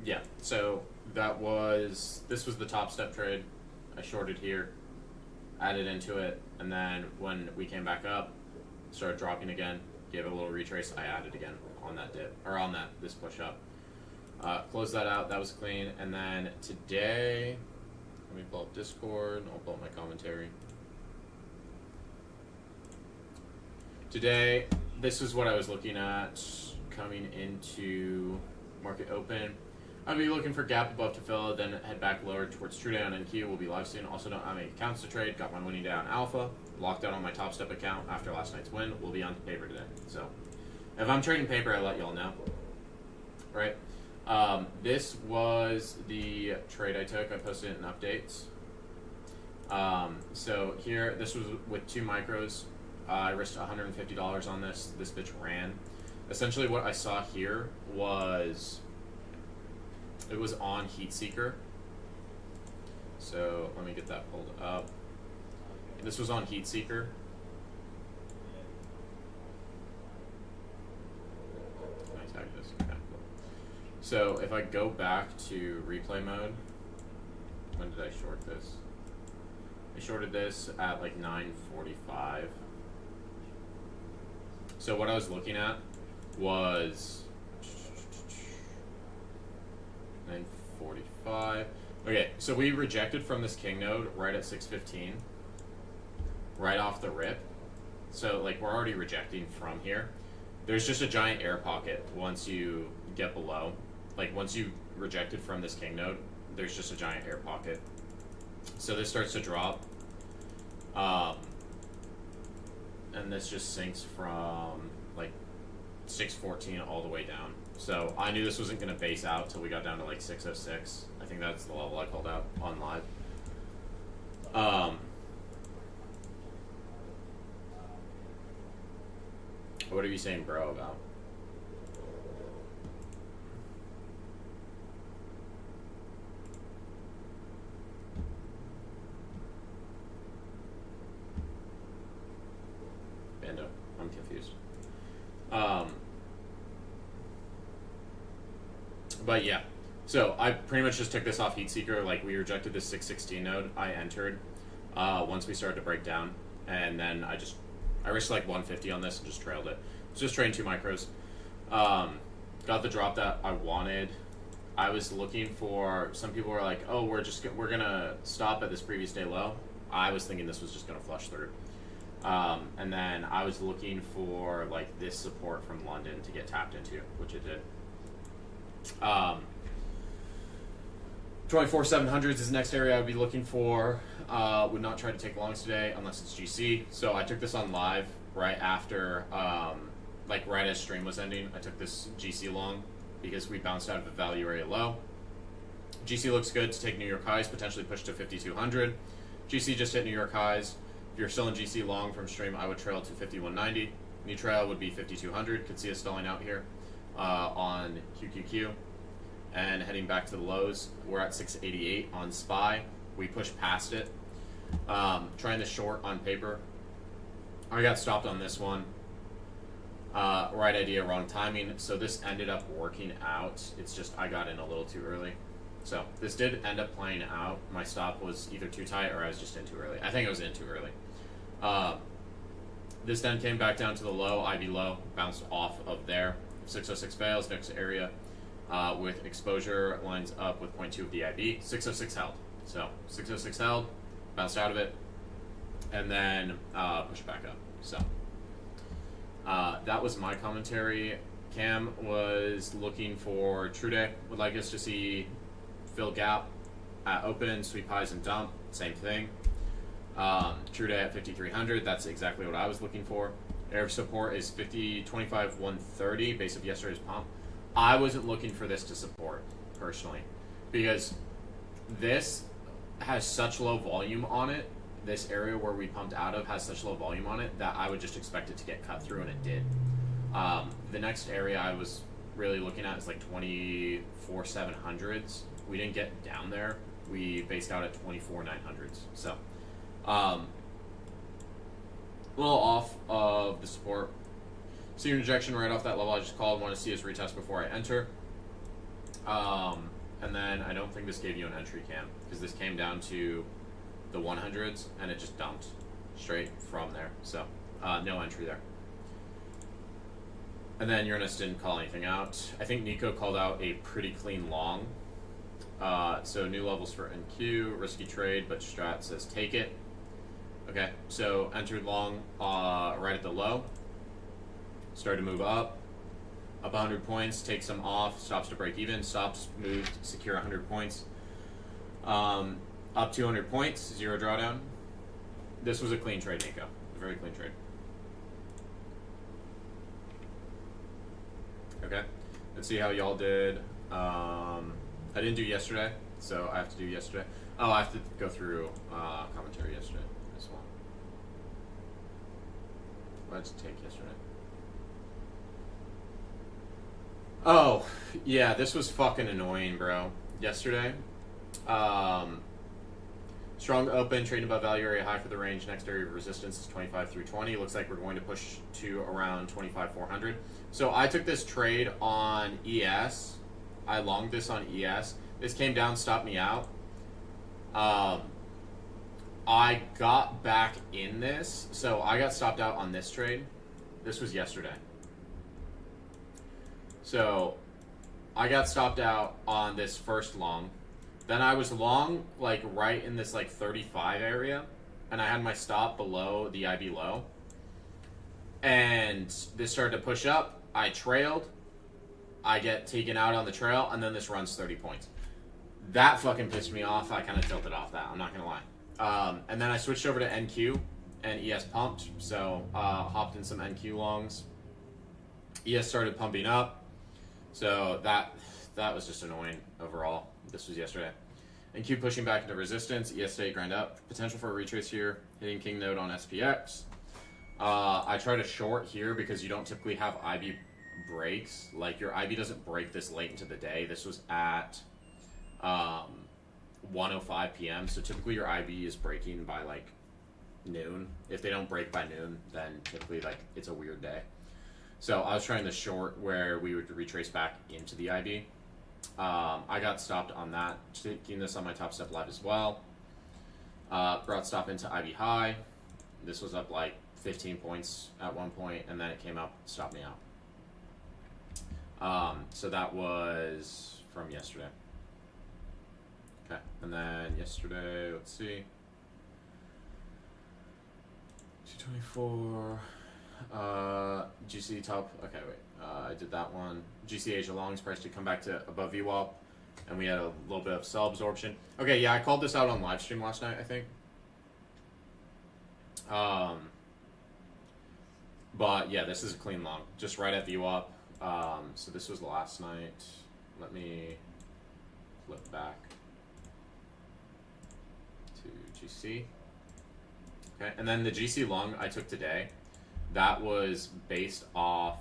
Yeah, so this was the top step trade. I shorted here, added into it, and then when we came back up, started dropping again, gave it a little retrace, I added again on that dip, or on this push up. Closed that out, that was clean, and then today, let me pull up Discord, I'll pull up my commentary. Today, this is what I was looking at coming into market open. I'll be looking for gap above to fill, then head back lower towards true day on NQ. We'll be live soon. Also don't have any accounts to trade. Got my winning day on alpha. Locked out on my top step account after last night's win. We'll be on paper today. So if I'm trading paper, I'll let y'all know. Right? This was the trade I took. I posted it in updates. So here, this was with 2 micros. I risked $150 on this. This bitch ran. Essentially what I saw here was, it was on Heat Seeker. So let me get that pulled up. This was on Heat Seeker. Can I tag this? Okay, cool. So if I go back to replay mode, when did I short this? I shorted this at like 9:45. So what I was looking at was 9:45. Okay, so we rejected from this king node right at 6:15, right off the rip. So like we're already rejecting from here. There's just a giant air pocket once you get below. Like once you rejected from this king node, there's just a giant air pocket. So this starts to drop. And this just sinks from like 614 all the way down. So I knew this wasn't going to base out till we got down to like 606. I think that's the level I called out on live. What are you saying, bro, about? Bando, I'm confused. But yeah, so I pretty much just took this off Heat Seeker. Like we rejected this 616 node. I entered once we started to break down, and then I risked like 150 on this and just trailed it. Just trading 2 micros. Got the drop that I wanted. I was looking for. Some people were like, "Oh, we're gonna stop at this previous day low." I was thinking this was just gonna flush through. And then I was looking for like this support from London to get tapped into, which it did. 24,700s is the next area I would be looking for. Would not try to take longs today unless it's GC. So I took this on live right after, like right as stream was ending. I took this GC long because we bounced out of a value area low. GC looks good to take New York highs, potentially push to 5,200. GC just hit New York highs. If you're still in GC long from stream, I would trail to 5190. New trail would be 5200. Could see us stalling out here on QQQ. And heading back to the lows, we're at 688 on SPY. We pushed past it. Trying to short on paper. I got stopped on this one. Right idea, wrong timing. So this ended up working out. It's just I got in a little too early. So this did end up playing out. My stop was either too tight or I was just in too early. I think I was in too early. This then came back down to the low, IB low, bounced off of there. If 606 fails, next area with exposure lines up with 0.2 of the IB. 606 held. So 606 held, bounced out of it, and then pushed back up. So that was my commentary. Cam was looking for true day. Would like us to see fill gap at open, sweep highs and dump. Same thing. True day at 5,300. That's exactly what I was looking for. Area of support is 25 130 base of yesterday's pump. I wasn't looking for this to support personally because this has such low volume on it. This area where we pumped out of has such low volume on it that I would just expect it to get cut through, and it did. The next area I was really looking at is like 24 700s. We didn't get down there. We based out at 24 900s. So a little off of the support. Seeing rejection right off that level I just called. Want to see us retest before I enter. And then I don't think this gave you an entry cam because this came down to the 100s and it just dumped straight from there. So no entry there. And then Uranus didn't call anything out. I think Nico called out a pretty clean long. So new levels for NQ, risky trade, but Strat says take it. Okay, so entered long right at the low. Started to move up 100 points, takes some off, stops to break even, stops, moved, secure 100 points. Up 200 points, zero drawdown. This was a clean trade, Nico. A very clean trade. Okay, let's see how y'all did. I didn't do yesterday, so I have to do yesterday. Oh, I have to go through commentary yesterday as well. Let's take yesterday. Oh, yeah, this was fucking annoying, bro. Yesterday. Strong open, trading above value area high for the range. Next area of resistance is 25 through 20. Looks like we're going to push to around 25,400. So I took this trade on ES. I longed this on ES. This came down, stopped me out. I got back in this. So I got stopped out on this trade. This was yesterday. So I got stopped out on this first long. Then I was long, like, right in this, like, 35 area. And I had my stop below the IB low. And this started to push up. I trailed. I get taken out on the trail. And then this runs 30 points. That fucking pissed me off. I kind of tilted off that. I'm not going to lie. And then I switched over to NQ. And ES pumped. So hopped in some NQ longs. ES started pumping up. So that was just annoying overall. This was yesterday. NQ pushing back into resistance. ES stay grind up. Potential for a retrace here. Hitting king node on SPX. I try to short here because you don't typically have IB breaks. Like, your IB doesn't break this late into the day. This was at 1:05 p.m. So typically your IB is breaking by like noon. If they don't break by noon, then typically like it's a weird day. So I was trying the short where we would retrace back into the IB. I got stopped on that, taking this on my top step live as well. Brought stop into IB high. This was up like 15 points at one point, and then it came up, stopped me out. So that was from yesterday. Okay, and then yesterday, let's see. 224. GC top. Okay, wait. I did that one. GC Asia longs price to come back to above VWAP, and we had a little bit of cell absorption. Okay, yeah, I called this out on live stream last night, I think. But yeah, this is a clean long, just right at VWAP. So this was last night. Let me flip back to GC. Okay, and then the GC long I took today, that was based off,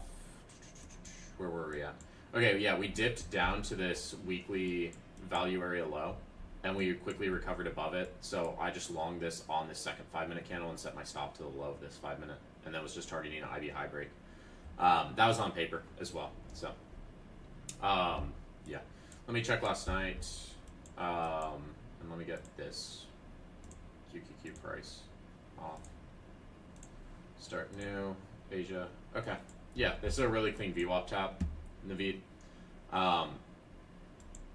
where were we at? Okay, yeah, we dipped down to this weekly value area low, and we quickly recovered above it. So I just longed this on this second 5-minute candle and set my stop to the low of this 5-minute, and that was just targeting an IB high break. That was on paper as well. So, yeah. Let me check last night, and let me get this QQQ price off. Start new, Asia. Okay. Yeah, this is a really clean VWAP tap, Naveed.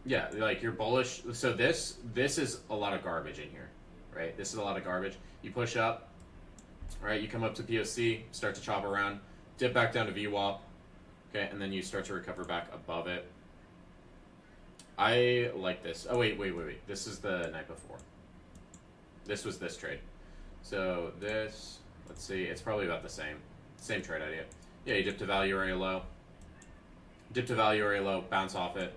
Yeah, like you're bullish. So this is a lot of garbage in here, right? This is a lot of garbage. You push up, right? You come up to POC, start to chop around, dip back down to VWAP, okay, and then you start to recover back above it. I like this. Oh, wait. This is the night before. This was this trade. So this, let's see, it's probably about the same trade idea. Yeah, you dip to value area low, bounce off it,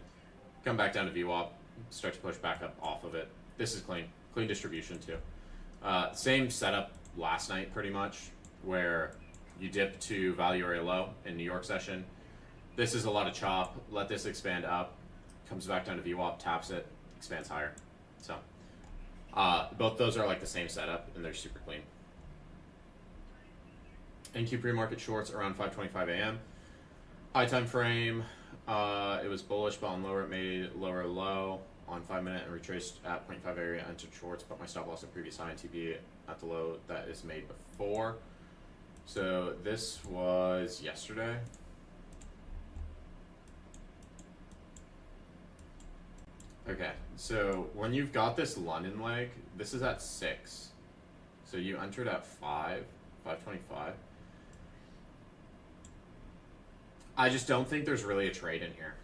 come back down to VWAP, start to push back up off of it. This is clean distribution too. Same setup last night pretty much, where you dip to value area low in New York session. This is a lot of chop, let this expand up, comes back down to VWAP, taps it, expands higher. So both those are like the same setup and they're super clean. NQ pre-market shorts around 5:25 a.m. High time frame It was bullish, but on lower it made lower low on 5 minute and retraced at 0.5 area, entered shorts, but my stop loss at previous high and TP at the low that is made before. So this was yesterday. Okay, so when you've got this London leg, this is at 6. So you entered at 5.25. I just don't think there's really a trade in here.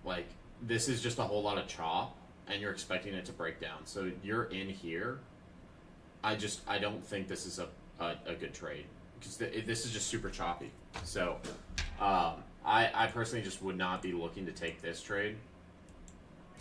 Like, this is just a whole lot of chop, and you're expecting it to break down. So you're in here. I don't think this is a good trade, because this is just super choppy. So I personally just would not be looking to take this trade.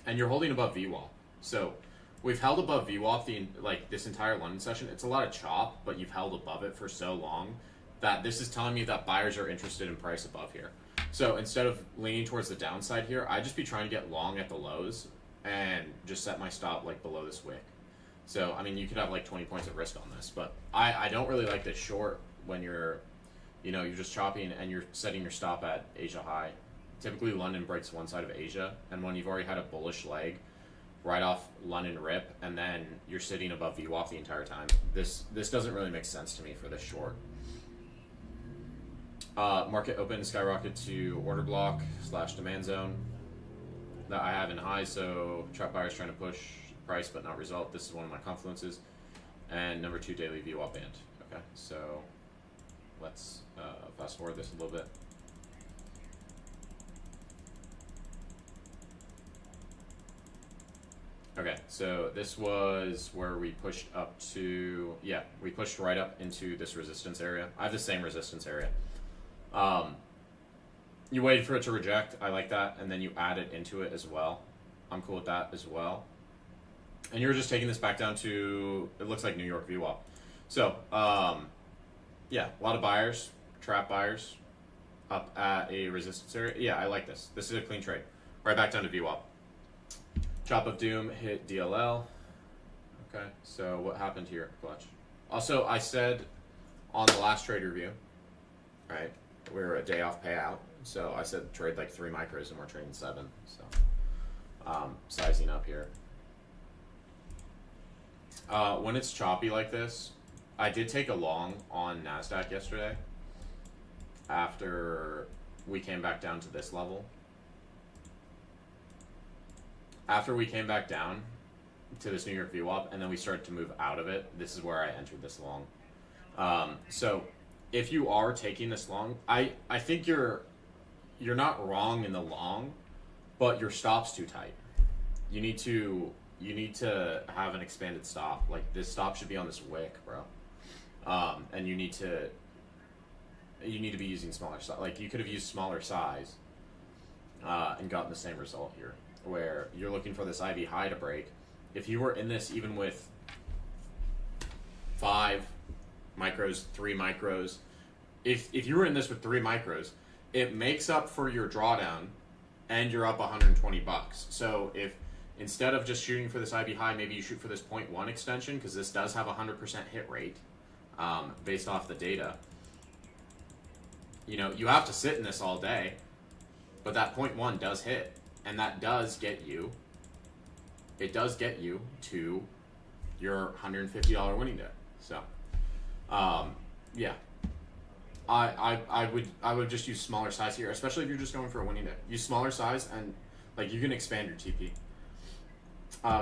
And you're holding above VWAP. So we've held above VWAP this entire London session. It's a lot of chop, but you've held above it for so long that this is telling me that buyers are interested in price above here. So instead of leaning towards the downside here, I'd just be trying to get long at the lows and just set my stop like below this wick. So, I mean, you could have like 20 points of risk on this, but I don't really like this short when you're just chopping and you're setting your stop at Asia high. Typically London breaks one side of Asia, and when you've already had a bullish leg right off London rip, and then you're sitting above VWAP the entire time, this doesn't really make sense to me for this short. Market open skyrocket to order block / demand zone that I have in high, so trap buyers trying to push price but not result. This is one of my confluences. And number 2, daily VWAP band. Okay, so let's fast forward this a little bit. Okay, so this was where we pushed up to, we pushed right up into this resistance area. I have the same resistance area. You waited for it to reject. I like that. And then you add it into it as well. I'm cool with that as well. And you're just taking this back down to, it looks like New York VWAP. So, a lot of buyers, trap buyers, up at a resistance area. Yeah, I like this. This is a clean trade. Right back down to VWAP. Chop of Doom hit DLL. Okay, so what happened here, Clutch? Also, I said on the last trade review, right, we were a day off payout, so I said trade like 3 micros and we're trading 7. So, sizing up here. When it's choppy like this, I did take a long on NASDAQ yesterday after we came back down to this level. After we came back down to this New York VWAP and then we started to move out of it, this is where I entered this long. So if you are taking this long, I think you're not wrong in the long, but your stop's too tight. You need to have an expanded stop. Like, this stop should be on this wick, bro. And you need to be using smaller size. Like, you could have used smaller size and gotten the same result here, where you're looking for this IV high to break. If you were in this even with 5 micros, 3 micros, if you were in this with 3 micros, it makes up for your drawdown and you're up $120. So if instead of just shooting for this IV high, maybe you shoot for this 0.1 extension, because this does have a 100% hit rate based off the data. You have to sit in this all day, but that 0.1 does hit, and that does get you, to your $150 winning day. So, I would just use smaller size here, especially if you're just going for a winning day. Use smaller size, and like, you can expand your TP.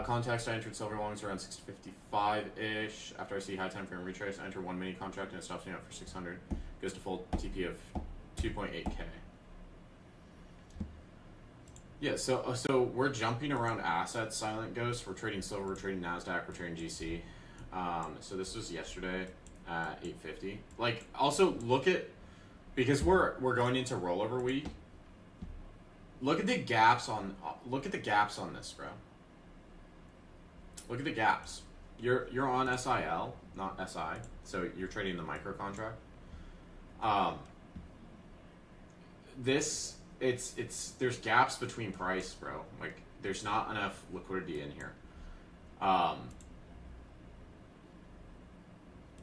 Context, I entered silver longs around 655-ish. After I see high time frame retrace, I enter 1 mini contract and it stops me out for 600. Goes to full TP of 2.8K. Yeah, so we're jumping around assets, Silent Ghost. We're trading silver, we're trading NASDAQ, we're trading GC. So this was yesterday at 850. Like, also look at, because we're going into rollover week. Look at the gaps on this, bro. Look at the gaps. You're on SIL, not SI, so you're trading the micro contract. There's gaps between price, bro. Like, there's not enough liquidity in here.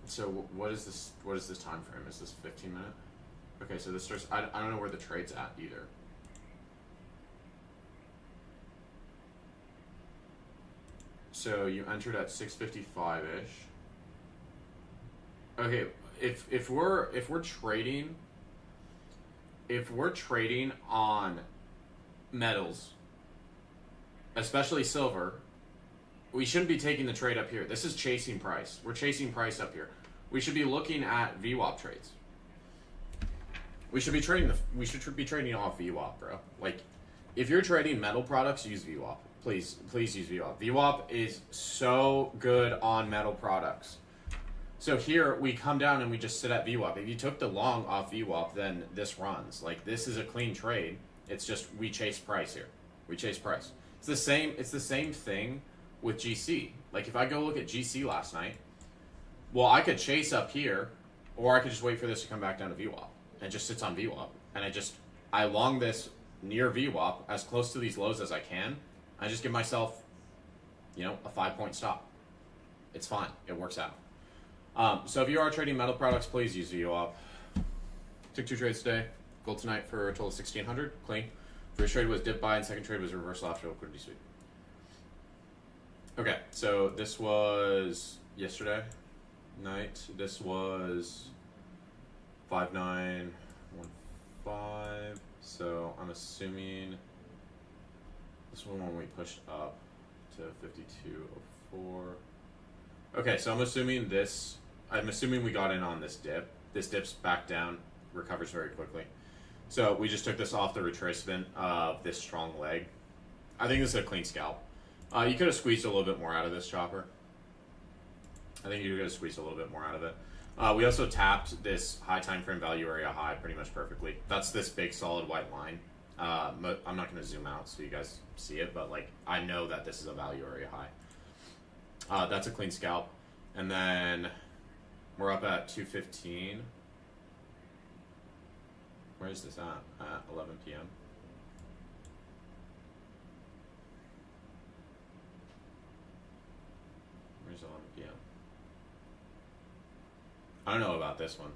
So what is this time frame? Is this 15 minute? Okay, so this starts. I don't know where the trade's at either. So you entered at 655 ish. Okay, if we're trading on metals, especially silver, we shouldn't be taking the trade up here. This is chasing price. We're chasing price up here. We should be looking at VWAP trades. We should be trading off VWAP, bro. Like, if you're trading metal products, use VWAP. Please use VWAP. VWAP is so good on metal products. So here we come down and we just sit at VWAP. If you took the long off VWAP, then this runs. Like, this is a clean trade. It's just we chase price here. We chase price. It's the same thing with GC. Like, if I go look at GC last night, well, I could chase up here, or I could just wait for this to come back down to VWAP. And it just sits on VWAP. And I long this near VWAP as close to these lows as I can. I just give myself, a 5-point stop. It's fine. It works out. So if you are trading metal products, please use VWAP. Took 2 trades today. Gold tonight for a total of 1,600. Clean. First trade was dip buy, and second trade was reversal after liquidity sweep. Okay, so this was yesterday night. This was 5915. So I'm assuming this one when we pushed up to 5204. Okay, so I'm assuming we got in on this dip. This dips back down, recovers very quickly. So we just took this off the retracement of this strong leg. I think this is a clean scalp. You could have squeezed a little bit more out of this chopper. I think you could have squeezed a little bit more out of it. We also tapped this high time frame value area high pretty much perfectly. That's this big solid white line. I'm not going to zoom out so you guys see it, but like I know that this is a value area high. That's a clean scalp. And then we're up at 215. Where is this at? At 11 p.m. Where's 11 p.m.? I don't know about this one.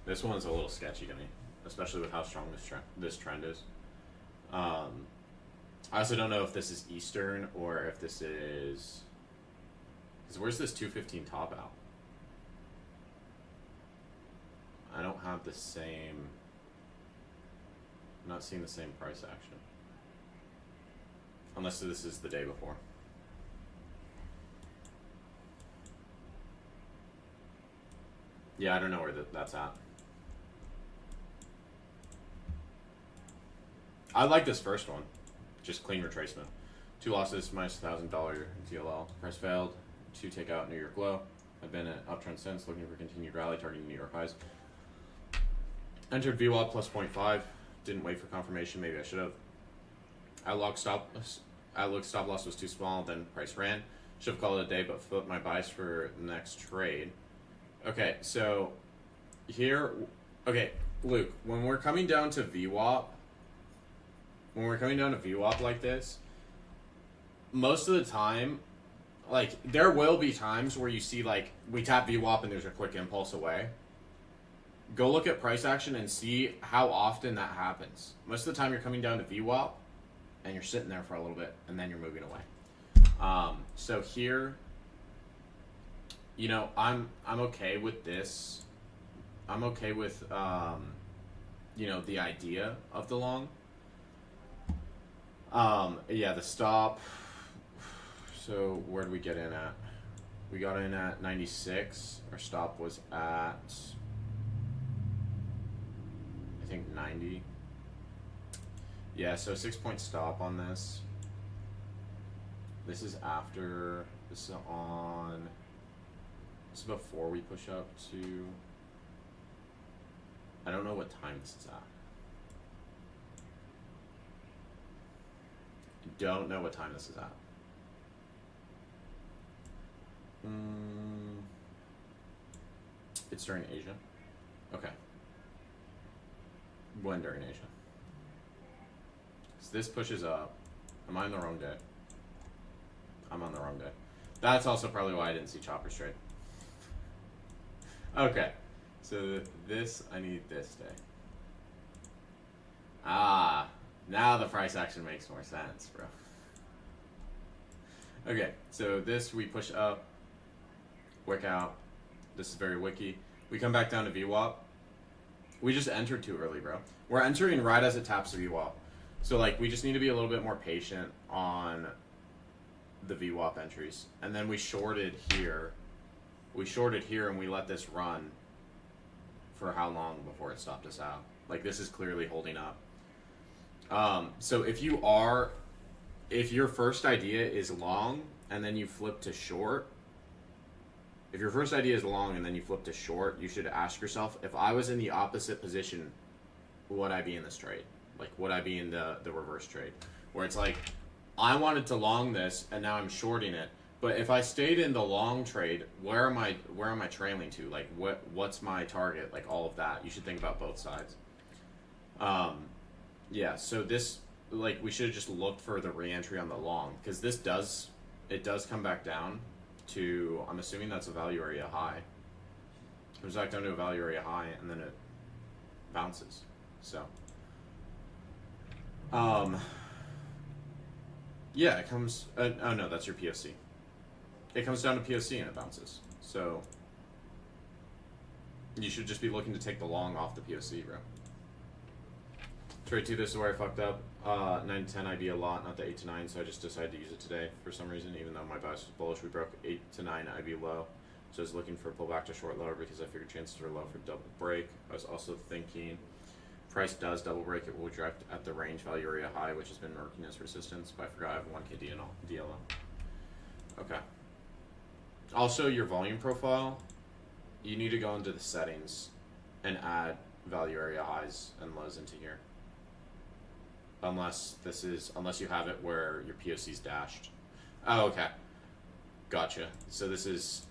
This one's a little sketchy to me, especially with how strong this trend is. I also don't know if this is Eastern or if this is... Because where's this 215 top out? I don't have the same... I'm not seeing the same price action. Unless this is the day before. Yeah, I don't know where that's at. I like this first one. Just clean retracement. 2 losses, minus $1,000 TLL. Price failed. 2 take out New York low. I've been at uptrend since, looking for continued rally, targeting New York highs. Entered VWAP plus 0.5. Didn't wait for confirmation. Maybe I should have. I looked stop loss was too small. Then price ran. Should have called it a day, but flipped my bias for the next trade. Okay, so here, okay, Luke, when we're coming down to VWAP, like this, most of the time, like, there will be times where you see, like, we tap VWAP and there's a quick impulse away. Go look at price action and see how often that happens. Most of the time you're coming down to VWAP and you're sitting there for a little bit and then you're moving away. So here, I'm okay with this. I'm okay with, the idea of the long. Yeah, the stop. So where did we get in at? We got in at 96. Our stop was at, I think, 90. Yeah, so 6-point stop on this. This is after, this is on, this is before we push up to, I don't know what time this is at. Don't know what time this is at. It's during Asia. Okay. When during Asia? So this pushes up. Am I on the wrong day? I'm on the wrong day. That's also probably why I didn't see choppers trade. Okay. So this, I need this day. Ah, now the price action makes more sense, bro. Okay, so this we push up, wick out. This is very wicky. We come back down to VWAP. We just entered too early, bro. We're entering right as it taps the VWAP. So like we just need to be a little bit more patient on the VWAP entries. And then we shorted here. We shorted here and we let this run for how long before it stopped us out. Like this is clearly holding up. So if your first idea is long and then you flip to short, if your first idea is long and then you flip to short, you should ask yourself, if I was in the opposite position, would I be in this trade? Like, would I be in the reverse trade? Where it's like, I wanted to long this and now I'm shorting it. But if I stayed in the long trade, where am I trailing to? Like, what's my target? Like, all of that. You should think about both sides. Yeah, so this, like, we should have just looked for the re-entry on the long. Because this does come back down to, I'm assuming that's a value area high. It comes back down to a value area high and then it bounces. So yeah, it comes oh no, that's your POC. It comes down to POC and it bounces. So you should just be looking to take the long off the POC, bro. Trade 2, this is where I fucked up. 9 to 10 IB a lot, not the 8 to 9, so I just decided to use it today for some reason, even though my bias was bullish. We broke 8 to 9 IB low, so I was looking for a pullback to short lower because I figured chances were low for double break. I was also thinking price does double break, it will reject at the range value area high, which has been working as resistance, but I forgot I have 1K DLO. Okay. Also, your volume profile, you need to go into the settings and add value area highs and lows into here. Unless you have it where your POC's dashed. Oh, okay. Gotcha. So this is,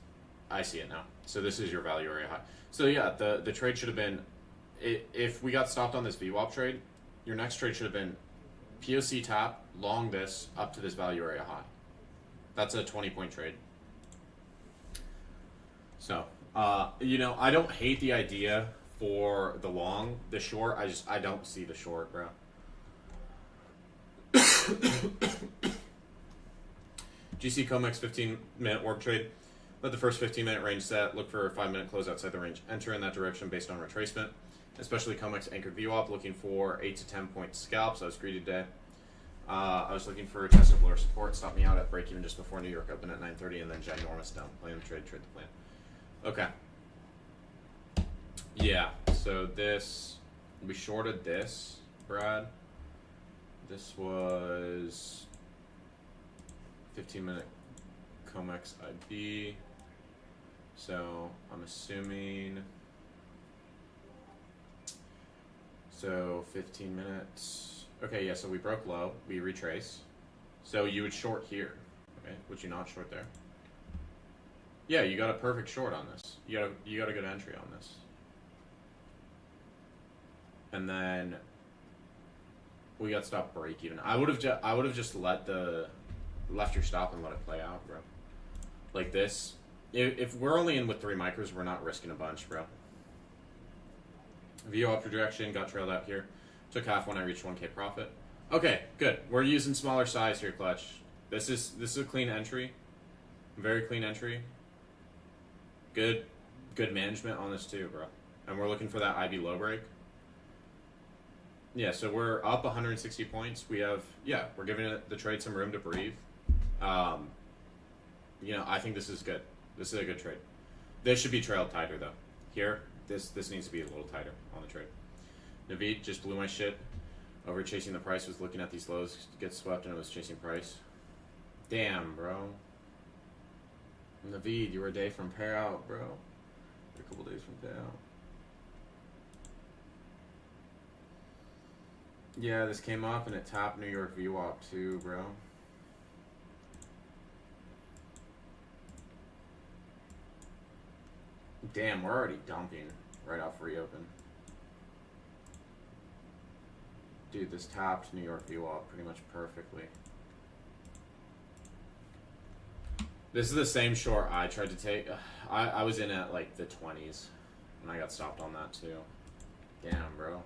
I see it now. So this is your value area high. So yeah, the trade should have been, if we got stopped on this VWAP trade, your next trade should have been POC tap, long this, up to this value area high. That's a 20-point trade. So, you know, I don't hate the idea for the long. The short, I don't see the short, bro. GC Comex 15-minute orb trade. Let the first 15-minute range set. Look for a 5-minute close outside the range. Enter in that direction based on retracement. Especially Comex anchored VWAP. Looking for 8 to 10 point scalps. I was greedy today. I was looking for a test of lower support. Stopped me out at break even just before New York opened at 9:30, and then ginormous down. Plan the trade the plan. Okay. Yeah. So this, we shorted this, Brad. This was 15-minute Comex IB. So I'm assuming. So 15 minutes. Okay, yeah, so we broke low. We retrace. So you would short here. Okay, would you not short there? Yeah, you got a perfect short on this. You got a good entry on this. And then we got stopped break even. I would have just left your stop and let it play out, bro. Like this. If we're only in with 3 micros, we're not risking a bunch, bro. VWAP projection got trailed out here. Took half when I reached 1K profit. Okay, good. We're using smaller size here, Clutch. This is a clean entry. Very clean entry. Good management on this too, bro. And we're looking for that IB low break. Yeah, so we're up 160 points. We're giving the trade some room to breathe. You know, I think this is good. This is a good trade. This should be trailed tighter though. Here, this needs to be a little tighter on the trade. Naveed just blew my shit over chasing the price. Was looking at these lows to get swept and it was chasing price. Damn, bro. Naveed, you were a day from payout, bro. You're a couple days from payout. Yeah, this came up and it tapped New York VWAP too, bro. Damn, we're already dumping right off reopen. Dude, this tapped New York VWAP pretty much perfectly. This is the same short I tried to take. I was in at like the 20s and I got stopped on that too. Damn, bro.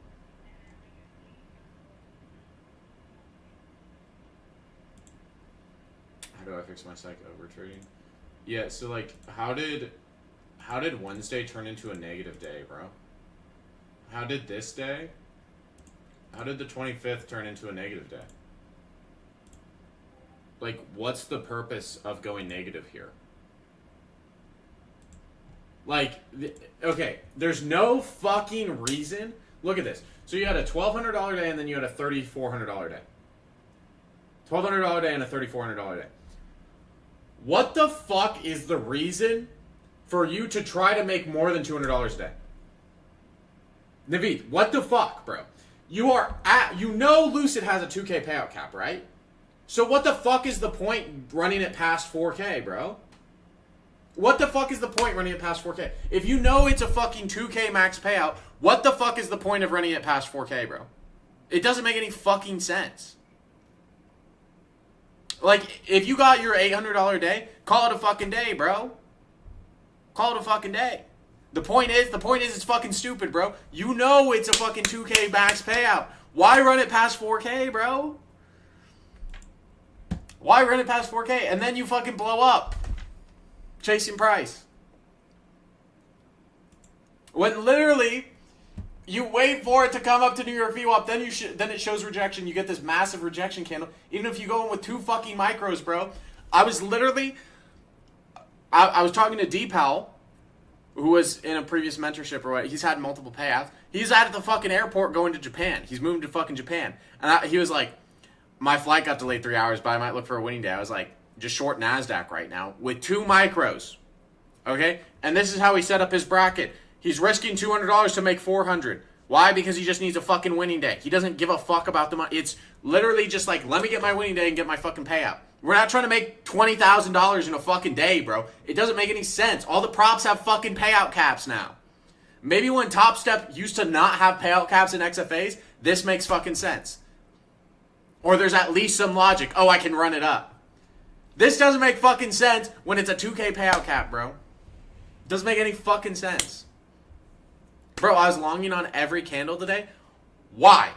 I How do I fix my psych over trading? Yeah, so like, how did Wednesday turn into a negative day, bro? How did this day? How did the 25th turn into a negative day? Like, what's the purpose of going negative here? Like, okay, there's no fucking reason. Look at this. So you had a $1,200 day and then you had a $3,400 day. $1,200 day and a $3,400 day. What the fuck is the reason for you to try to make more than $200 a day? Naveed, what the fuck, bro? You know Lucid has a 2K payout cap, right? So what the fuck is the point running it past 4K, bro? What the fuck is the point running it past 4K? If you know it's a fucking 2K max payout, what the fuck is the point of running it past 4K, bro? It doesn't make any fucking sense. Like, if you got your $800 day, call it a fucking day, bro. Call it a fucking day. The point is it's fucking stupid, bro. You know it's a fucking 2K max payout. Why run it past 4K, bro? Why run it past 4K? And then you fucking blow up. Chasing price. When literally, you wait for it to come up to New York VWAP, then it shows rejection. You get this massive rejection candle. Even if you go in with 2 fucking micros, bro. I was literally... I was talking to D Powell, who was in a previous mentorship or what. He's had multiple payouts. He's at the fucking airport going to Japan. He's moving to fucking Japan. And he was like, my flight got delayed 3 hours, but I might look for a winning day. I was like, just short NASDAQ right now with 2 micros. Okay? And this is how he set up his bracket. He's risking $200 to make $400. Why? Because he just needs a fucking winning day. He doesn't give a fuck about the money. It's literally just like, let me get my winning day and get my fucking payout. We're not trying to make $20,000 in a fucking day, bro. It doesn't make any sense. All the props have fucking payout caps now. Maybe when Top Step used to not have payout caps in XFAs, this makes fucking sense. Or there's at least some logic. Oh, I can run it up. This doesn't make fucking sense when it's a 2K payout cap, bro. Doesn't make any fucking sense. Bro, I was longing on every candle today. Why?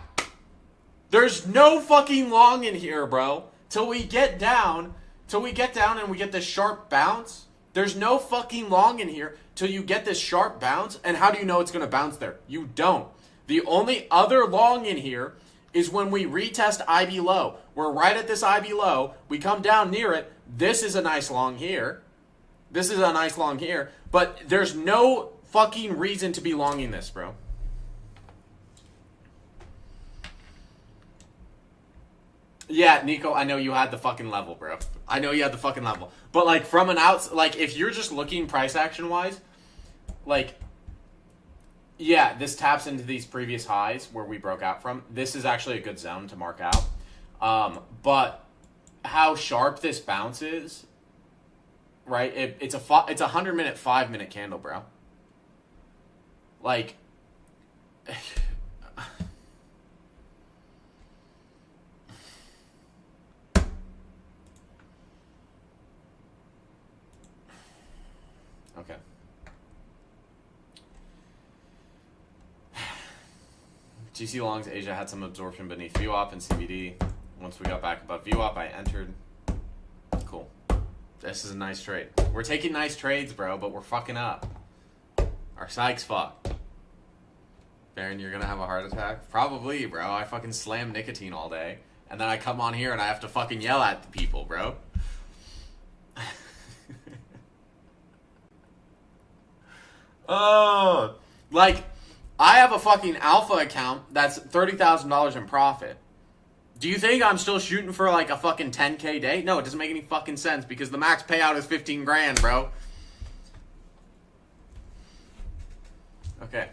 There's no fucking long in here, bro. Till we get down and we get this sharp bounce. There's no fucking long in here till you get this sharp bounce. And how do you know it's going to bounce there? You don't. The only other long in here is when we retest IB low. We're right at this IB low. We come down near it. This is a nice long here. This is a nice long here. But there's no fucking reason to be longing this, bro. Yeah, Nico, I know you had the fucking level, bro. I know you had the fucking level. But, like, from an outs... Like, if you're just looking price action-wise, like, yeah, this taps into these previous highs where we broke out from. This is actually a good zone to mark out. But how sharp this bounce is, right? It's a 100-minute, 5-minute candle, bro. Like... Okay. GC longs Asia had some absorption beneath VWAP and CBD. Once we got back above VWAP, I entered. Cool. This is a nice trade. We're taking nice trades, bro, but we're fucking up. Our psych's fucked. Baron, you're gonna have a heart attack? Probably, bro. I fucking slam nicotine all day. And then I come on here and I have to fucking yell at the people, bro. Oh, like, I have a fucking alpha account that's $30,000 in profit. Do you think I'm still shooting for like a fucking 10K day? No, it doesn't make any fucking sense because the max payout is 15 grand, bro. Okay.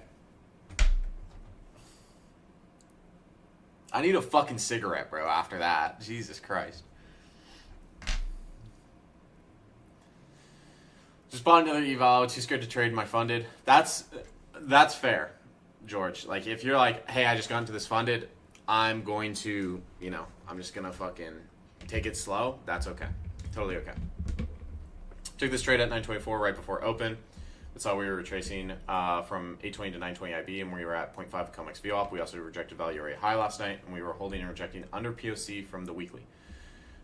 I need a fucking cigarette, bro, after that. Jesus Christ. Just bought another eval. Too scared to trade my funded. That's fair, George. Like, if you're like, hey, I just got into this funded, I'm going to, I'm just going to fucking take it slow. That's okay. Totally okay. Took this trade at 924 right before open. That's how we were retracing from 820 to 920 IB, and we were at 0.5 COMEX VWAP. We also rejected value area high last night, and we were holding and rejecting under POC from the weekly.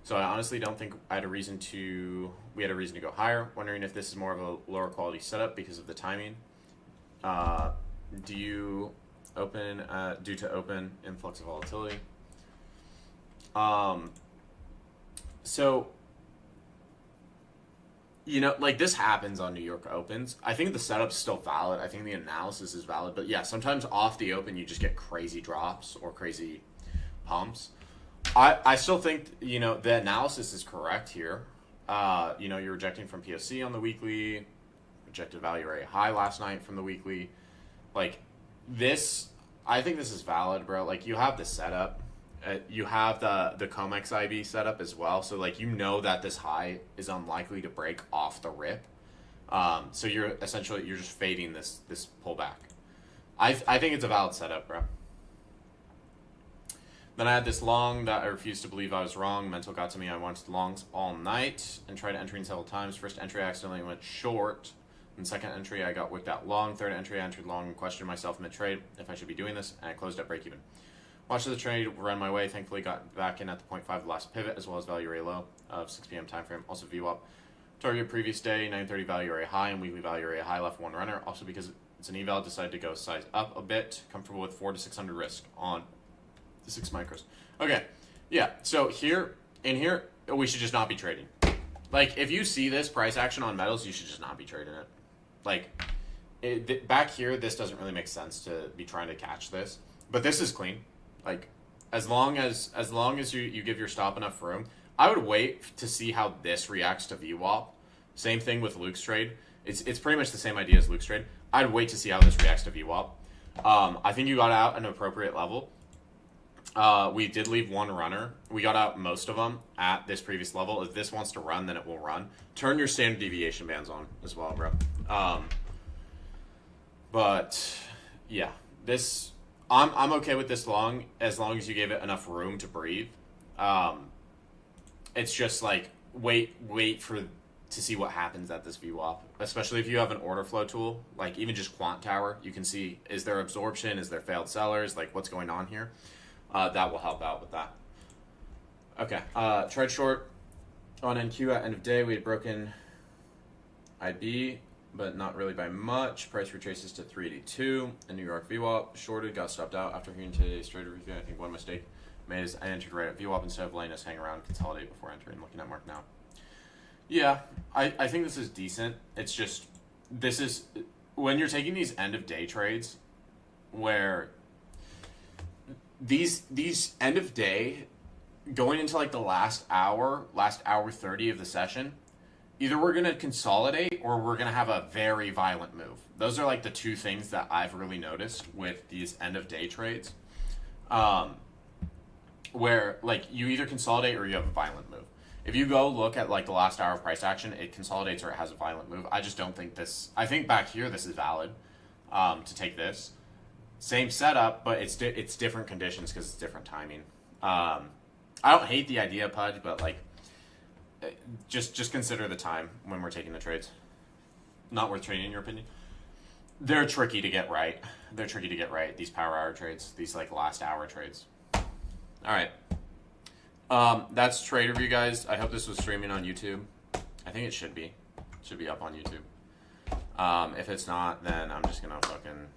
So I honestly don't think we had a reason to go higher. Wondering if this is more of a lower quality setup because of the timing. Do you open due to open influx of volatility? So, you know, like this happens on New York Opens. I think the setup's still valid. I think the analysis is valid. But yeah, sometimes off the open, you just get crazy drops or crazy pumps. I still think, you know, the analysis is correct here. You know, you're rejecting from POC on the weekly, rejected value area high last night from the weekly. Like, this, I think this is valid, bro. Like, you have the setup. You have the COMEX IB setup as well. So, like, you know that this high is unlikely to break off the rip. So you're just fading this pullback. I think it's a valid setup, bro. Then I had this long that I refused to believe I was wrong. Mental got to me. I wanted longs all night and tried entering several times. First entry, I accidentally went short. And second entry, I got wicked out long. Third entry, I entered long and questioned myself mid-trade if I should be doing this, and I closed at break-even. Watched the trade run my way. Thankfully, got back in at the 0.5 last pivot, as well as value area low of 6 p.m. time frame. Also VWAP. Target previous day, 9:30 value area high and weekly value area high left one runner. Also because it's an eval, decided to go size up a bit. Comfortable with 400 to 600 risk on the 6 micros. Okay, yeah. So in here, we should just not be trading. Like, if you see this price action on metals, you should just not be trading it. Like, back here, this doesn't really make sense to be trying to catch this. But this is clean. Like, as long as you give your stop enough room, I would wait to see how this reacts to VWAP. Same thing with Luke's trade. It's pretty much the same idea as Luke's trade. I'd wait to see how this reacts to VWAP. I think you got out at an appropriate level. We did leave one runner. We got out most of them at this previous level. If this wants to run, then it will run. Turn your standard deviation bands on as well, bro. But yeah, this I'm okay with this long as you gave it enough room to breathe. It's just like wait to see what happens at this VWAP, especially if you have an order flow tool, like even just Quant Tower, you can see, is there absorption, is there failed sellers, like what's going on here. That will help out with that. Okay, trade short on NQ at end of day. We had broken IB, but not really by much. Price retraces to 382. In New York VWAP, shorted, got stopped out after hearing today's trade review. I think one mistake made is I entered right at VWAP instead of letting us hang around, consolidate before entering. Looking at mark now. Yeah, I think this is decent. It's just, this is, when you're taking these end of day trades, where these end of day, going into like the last hour 30 of the session, either we're going to consolidate or we're going to have a very violent move. Those are like the two things that I've really noticed with these end of day trades. Where like you either consolidate or you have a violent move. If you go look at like the last hour of price action, it consolidates or it has a violent move. I just don't think this, I think back here this is valid to take this. Same setup, but it's different conditions because it's different timing. I don't hate the idea, Pudge, but like just consider the time when we're taking the trades. Not worth trading in your opinion. They're tricky to get right. These power hour trades, these like last hour trades. All right. That's trade review, guys. I hope this was streaming on YouTube. I think it should be. It should be up on YouTube. If it's not, then I'm just gonna fucking,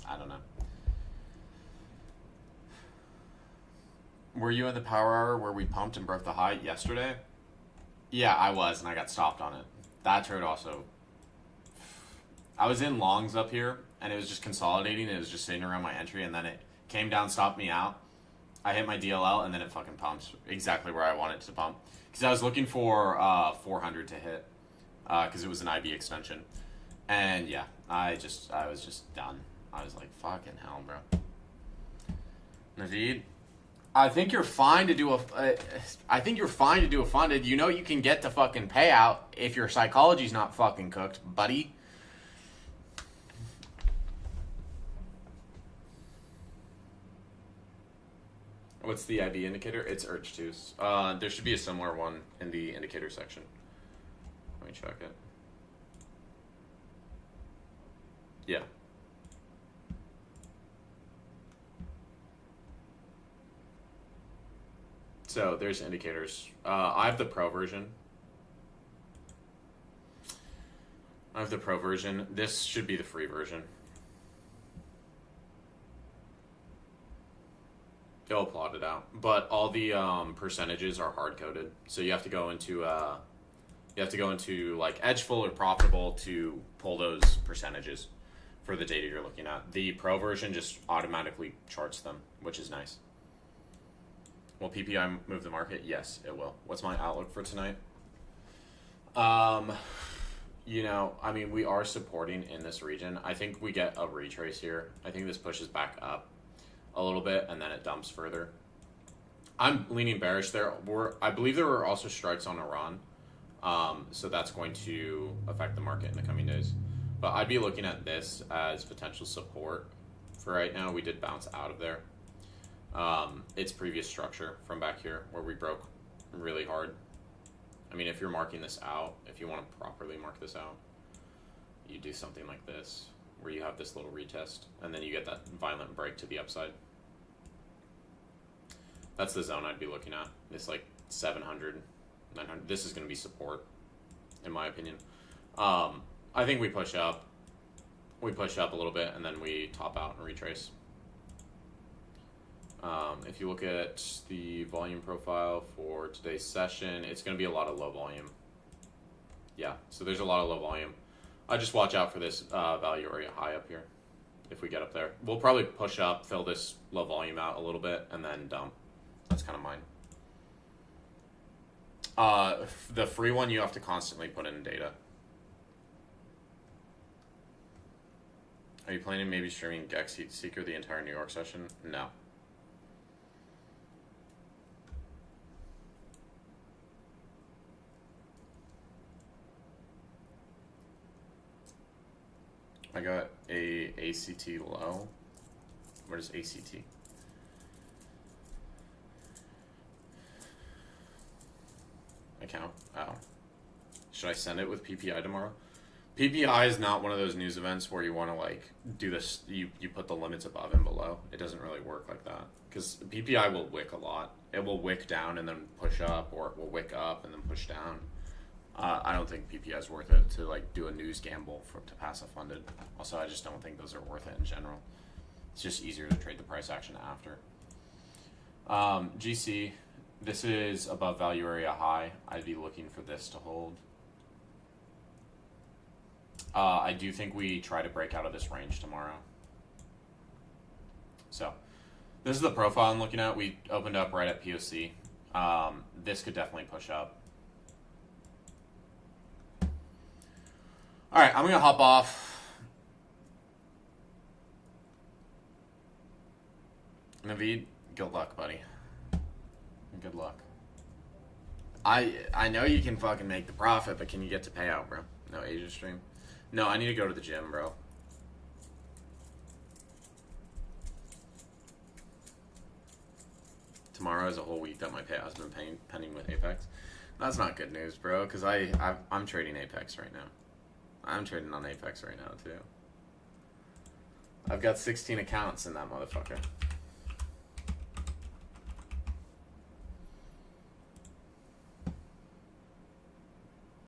I don't know. Were you in the power hour where we pumped and broke the high yesterday? Yeah, I was, and I got stopped on it. That trade also. I was in longs up here, and it was just consolidating. It was just sitting around my entry, and then it came down, stopped me out. I hit my DLL, and then it fucking pumps exactly where I want it to pump. Because I was looking for 400 to hit, because it was an IB extension. And yeah, I was just done. I was like, fucking hell, bro. Naveed, I think you're fine to do a funded. You know you can get the fucking payout if your psychology's not fucking cooked, buddy. What's the IB indicator? It's Urge2. There should be a similar one in the indicator section. Let me check it. Yeah. So there's indicators. I have the pro version. This should be the free version. It'll plot it out, but all the percentages are hard coded. So you have to go into like Edgeful or Profitable to pull those percentages for the data you're looking at. The pro version just automatically charts them, which is nice. Will PPI move the market? Yes, it will. What's my outlook for tonight? You know, I mean, we are supporting in this region. I think we get a retrace here. I think this pushes back up a little bit and then it dumps further. I'm leaning bearish there. I believe there were also strikes on Iran. So that's going to affect the market in the coming days. But I'd be looking at this as potential support for right now. We did bounce out of there. Its previous structure from back here where we broke really hard. I mean, if you're marking this out, if you want to properly mark this out, you do something like this where you have this little retest and then you get that violent break to the upside. That's the zone I'd be looking at. It's like 700, 900. This is going to be support, in my opinion. I think we push up. We push up a little bit, and then we top out and retrace. If you look at the volume profile for today's session, it's going to be a lot of low volume. Yeah, so there's a lot of low volume. I just watch out for this value area high up here. If we get up there, we'll probably push up, fill this low volume out a little bit, and then dump. That's kind of mine. The free one, you have to constantly put in data. Are you planning maybe streaming Gex Seeker the entire New York session? No. I got a ACT low. What is ACT? Account. Oh. Should I send it with PPI tomorrow? PPI is not one of those news events where you want to like do this. You put the limits above and below. It doesn't really work like that because PPI will wick a lot. It will wick down and then push up, or it will wick up and then push down. I don't think PPI is worth it to like do a news gamble to passive funded. Also, I just don't think those are worth it in general. It's just easier to trade the price action after. GC, this is above value area high. I'd be looking for this to hold. I do think we try to break out of this range tomorrow. So this is the profile I'm looking at. We opened up right at POC. This could definitely push up. All right, I'm going to hop off. Naveed, good luck, buddy. Good luck. I know you can fucking make the profit, but can you get to payout, bro? No Asia stream. No, I need to go to the gym, bro. Tomorrow is a whole week that my payout's been pending with Apex. That's not good news, bro, because I'm trading Apex right now. I'm trading on Apex right now, too. I've got 16 accounts in that motherfucker.